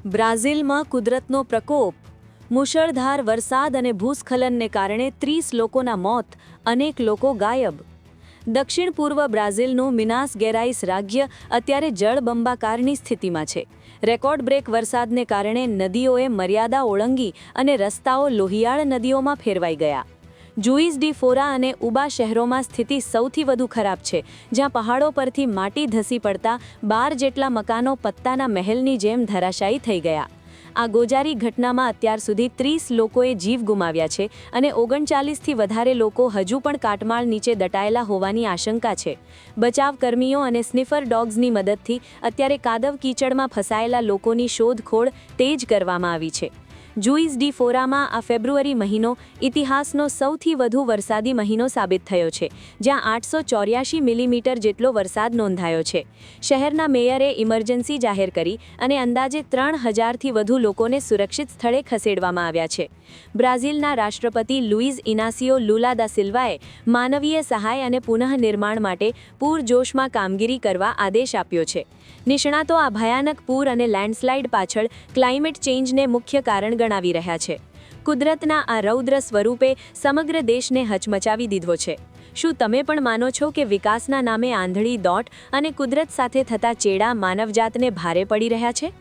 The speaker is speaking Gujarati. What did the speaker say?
બ્રાઝિલમાં કુદરતનો પ્રકોપ. મુશળધાર વરસાદ અને ભૂસ્ખલનને કારણે 30 લોકોના મોત, અનેક લોકો ગાયબ. દક્ષિણ પૂર્વ બ્રાઝિલનું મિનાસ ગેરાઈસ રાજ્ય અત્યારે જળબંબાકારની સ્થિતિમાં છે. રેકોર્ડ બ્રેક વરસાદને કારણે નદીઓએ મર્યાદા ઓળંગી અને રસ્તાઓ લોહિયાળ નદીઓમાં ફેરવાઈ ગયા. જુઇઝ ડી ફોરા અને ઉબા શહેરોમાં સ્થિતિ સૌથી વધુ ખરાબ છે, જ્યાં પહાડો પરથી માટી ધસી પડતા 12 જેટલા મકાનો પત્તાના મહેલની જેમ ધરાશાયી થઈ ગયા. આ ગોજારી ઘટનામાં અત્યાર સુધી 30 લોકોએ જીવ ગુમાવ્યા છે અને 39થી વધારે લોકો હજુ પણ કાટમાળ નીચે દટાયેલા હોવાની આશંકા છે. બચાવકર્મીઓ અને સ્નિફર ડોગ્સની મદદથી અત્યારે કાદવ કીચડમાં ફસાયેલા લોકોની શોધખોળ તેજ કરવામાં આવી છે. જુઇઝ ડી ફોરામાં આ ફેબ્રુઆરી મહિનો ઇતિહાસનો સૌથી વધુ વરસાદી મહિનો સાબિત થયો છે, જ્યાં 884 મિલીમીટર જેટલો વરસાદ નોંધાયો છે. શહેરના મેયરે ઇમરજન્સી જાહેર કરી અને અંદાજે 3000થી વધુ લોકોને સુરક્ષિત સ્થળે ખસેડવામાં આવ્યા છે. બ્રાઝિલના રાષ્ટ્રપતિ લુઇઝ ઇનાસિયો લુલા દા સિલ્વાએ માનવીય સહાય અને પુનઃનિર્માણ માટે પૂરજોશમાં કામગીરી કરવા આદેશ આપ્યો છે. નિષ્ણાતો આ ભયાનક પૂર અને લેન્ડસ્લાઇડ પાછળ ક્લાઇમેટ ચેન્જને મુખ્ય કારણ ગણાવી રહ્યા છે. કુદરતના આ રૌદ્ર સ્વરૂપે સમગ્ર દેશને હચમચાવી દીધો છે. શું તમે પણ માનો છો કે વિકાસના નામે આંધળી દોટ અને કુદરત સાથે થતા ચેડા માનવજાતને ભારે પડી રહ્યા છે?